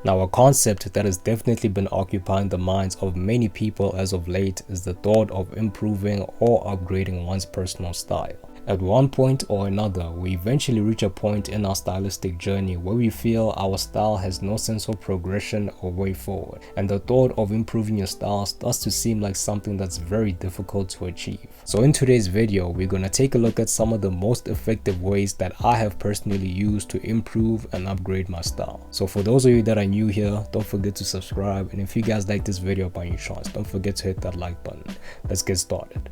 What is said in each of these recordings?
Now, a concept that has definitely been occupying the minds of many people as of late is the thought of improving or upgrading one's personal style. At one point or another, we eventually reach a point in our stylistic journey where we feel our style has no sense of progression or way forward, and the thought of improving your style starts to seem like something that's very difficult to achieve. So in today's video, we're going to take a look at some of the most effective ways that I have personally used to improve and upgrade my style. So for those of you that are new here, don't forget to subscribe, and if you guys like this video by any chance, don't forget to hit that like button. Let's get started.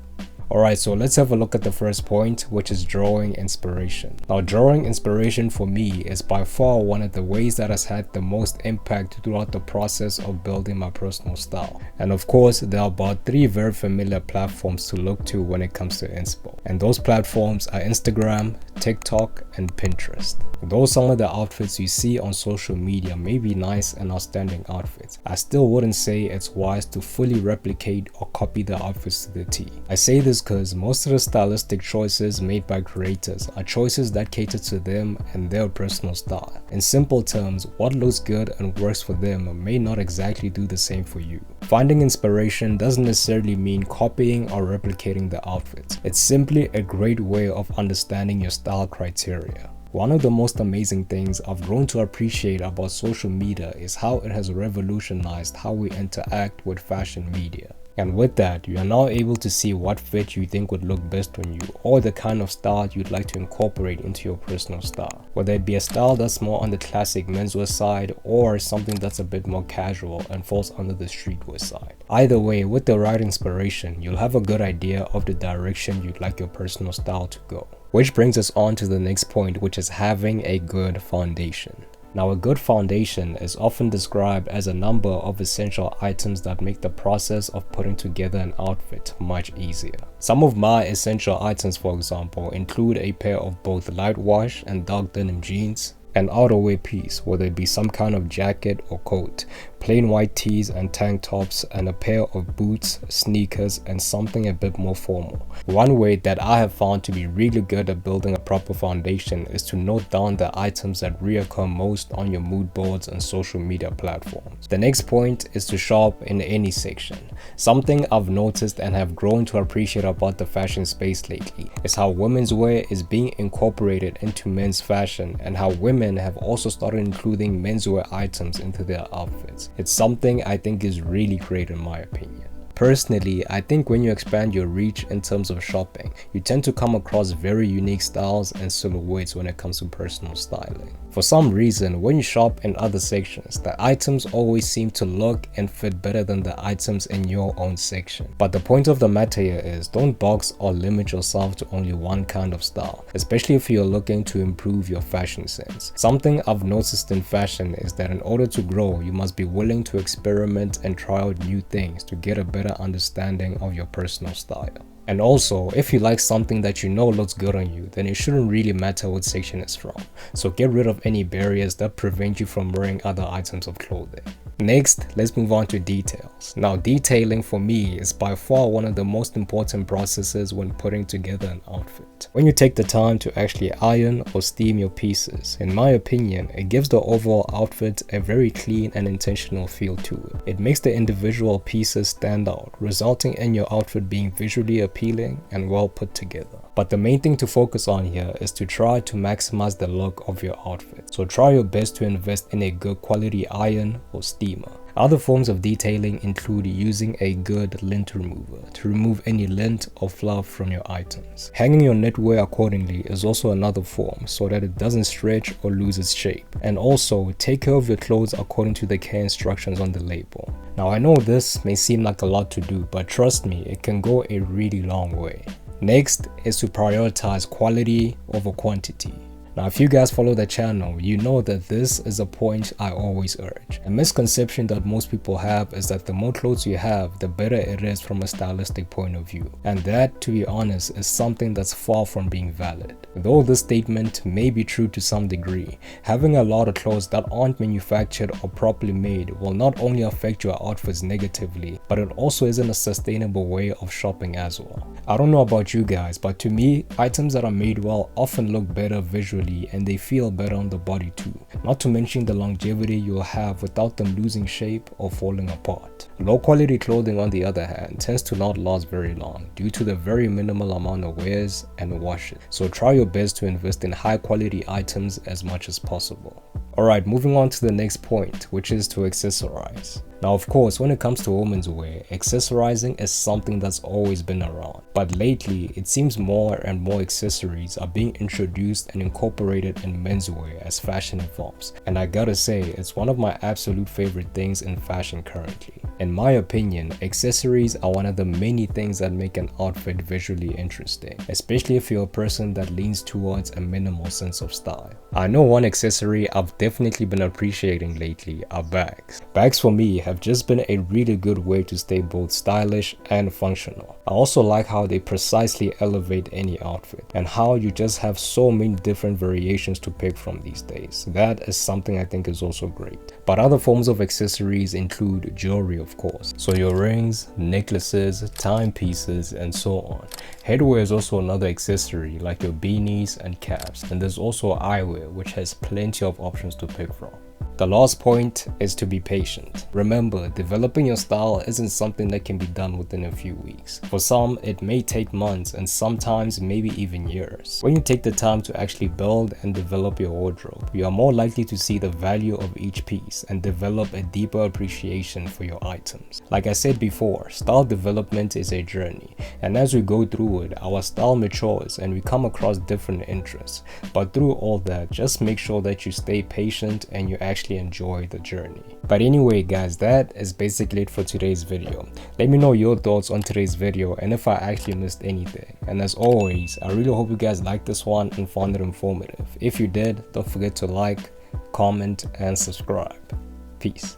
Alright, so let's have a look at the first point, which is drawing inspiration. Now, drawing inspiration for me is by far one of the ways that has had the most impact throughout the process of building my personal style. And of course, there are about 3 very familiar platforms to look to when it comes to inspo. And those platforms are Instagram, TikTok, and Pinterest. Though some of the outfits you see on social media may be nice and outstanding outfits, I still wouldn't say it's wise to fully replicate or copy the outfits to the T. I say this because most of the stylistic choices made by creators are choices that cater to them and their personal style. In simple terms, what looks good and works for them may not exactly do the same for you. Finding inspiration doesn't necessarily mean copying or replicating the outfits. It's simply a great way of understanding your style criteria. One of the most amazing things I've grown to appreciate about social media is how it has revolutionized how we interact with fashion media. And with that, you are now able to see what fit you think would look best on you, or the kind of style you'd like to incorporate into your personal style. Whether it be a style that's more on the classic menswear side, or something that's a bit more casual and falls under the streetwear side. Either way, with the right inspiration, you'll have a good idea of the direction you'd like your personal style to go. Which brings us on to the next point, which is having a good foundation. Now, a good foundation is often described as a number of essential items that make the process of putting together an outfit much easier. Some of my essential items, for example, include a pair of both light wash and dark denim jeans, an outerwear piece, whether it be some kind of jacket or coat, plain white tees and tank tops, and a pair of boots, sneakers, and something a bit more formal. One way that I have found to be really good at building a proper foundation is to note down the items that reoccur most on your mood boards and social media platforms. The next point is to shop in any section. Something I've noticed and have grown to appreciate about the fashion space lately is how women's wear is being incorporated into men's fashion, and how women have also started including menswear items into their outfits. It's something I think is really great in my opinion. Personally, I think when you expand your reach in terms of shopping, you tend to come across very unique styles and silhouettes when it comes to personal styling. For some reason, when you shop in other sections, the items always seem to look and fit better than the items in your own section. But the point of the matter here is, don't box or limit yourself to only one kind of style, especially if you're looking to improve your fashion sense. Something I've noticed in fashion is that in order to grow, you must be willing to experiment and try out new things to get a better understanding of your personal style. And also, if you like something that you know looks good on you, then it shouldn't really matter what section it's from. So get rid of any barriers that prevent you from wearing other items of clothing. Next, let's move on to details. Now, detailing for me is by far one of the most important processes when putting together an outfit. When you take the time to actually iron or steam your pieces, in my opinion, it gives the overall outfit a very clean and intentional feel to it. It makes the individual pieces stand out, resulting in your outfit being visually appealing and well put together. But the main thing to focus on here is to try to maximize the look of your outfit. So try your best to invest in a good quality iron or steamer. Other forms of detailing include using a good lint remover to remove any lint or fluff from your items. Hanging your knitwear accordingly is also another form so that it doesn't stretch or lose its shape. And also, take care of your clothes according to the care instructions on the label. Now, I know this may seem like a lot to do, but trust me, it can go a really long way. Next is to prioritize quality over quantity. Now, if you guys follow the channel, you know that this is a point I always urge. A misconception that most people have is that the more clothes you have, the better it is from a stylistic point of view. And that, to be honest, is something that's far from being valid. Though this statement may be true to some degree, having a lot of clothes that aren't manufactured or properly made will not only affect your outfits negatively, but it also isn't a sustainable way of shopping as well. I don't know about you guys, but to me, items that are made well often look better visually visually and they feel better on the body too, not to mention the longevity you'll have without them losing shape or falling apart. Low quality clothing on the other hand tends to not last very long due to the very minimal amount of wears and washes, so try your best to invest in high quality items as much as possible. Alright, moving on to the next point, which is to accessorize. Now of course, when it comes to women's wear, accessorizing is something that's always been around, but lately it seems more and more accessories are being introduced and incorporated in menswear as fashion evolves, and I gotta say, it's one of my absolute favorite things in fashion currently. In my opinion, accessories are one of the many things that make an outfit visually interesting, especially if you're a person that leans towards a minimal sense of style. I know one accessory I've definitely been appreciating lately are bags. Bags for me have just been a really good way to stay both stylish and functional. I also like how they precisely elevate any outfit and how you just have so many different variations to pick from these days. That is something I think is also great. But other forms of accessories include jewelry, of course. So your rings, necklaces, timepieces, and so on. Headwear is also another accessory like your beanies and caps. And there's also eyewear, which has plenty of options to pick from. The last point is to be patient. Remember, developing your style isn't something that can be done within a few weeks. For some, it may take months and sometimes maybe even years. When you take the time to actually build and develop your wardrobe, you are more likely to see the value of each piece and develop a deeper appreciation for your items. Like I said before, style development is a journey, and as we go through it, our style matures and we come across different interests. But through all that, just make sure that you stay patient and you actually enjoy the journey. But anyway guys, that is basically it for today's video. Let me know your thoughts on today's video and if I actually missed anything. And as always, I really hope you guys liked this one and found it informative. If you did, don't forget to like, comment, and subscribe. Peace.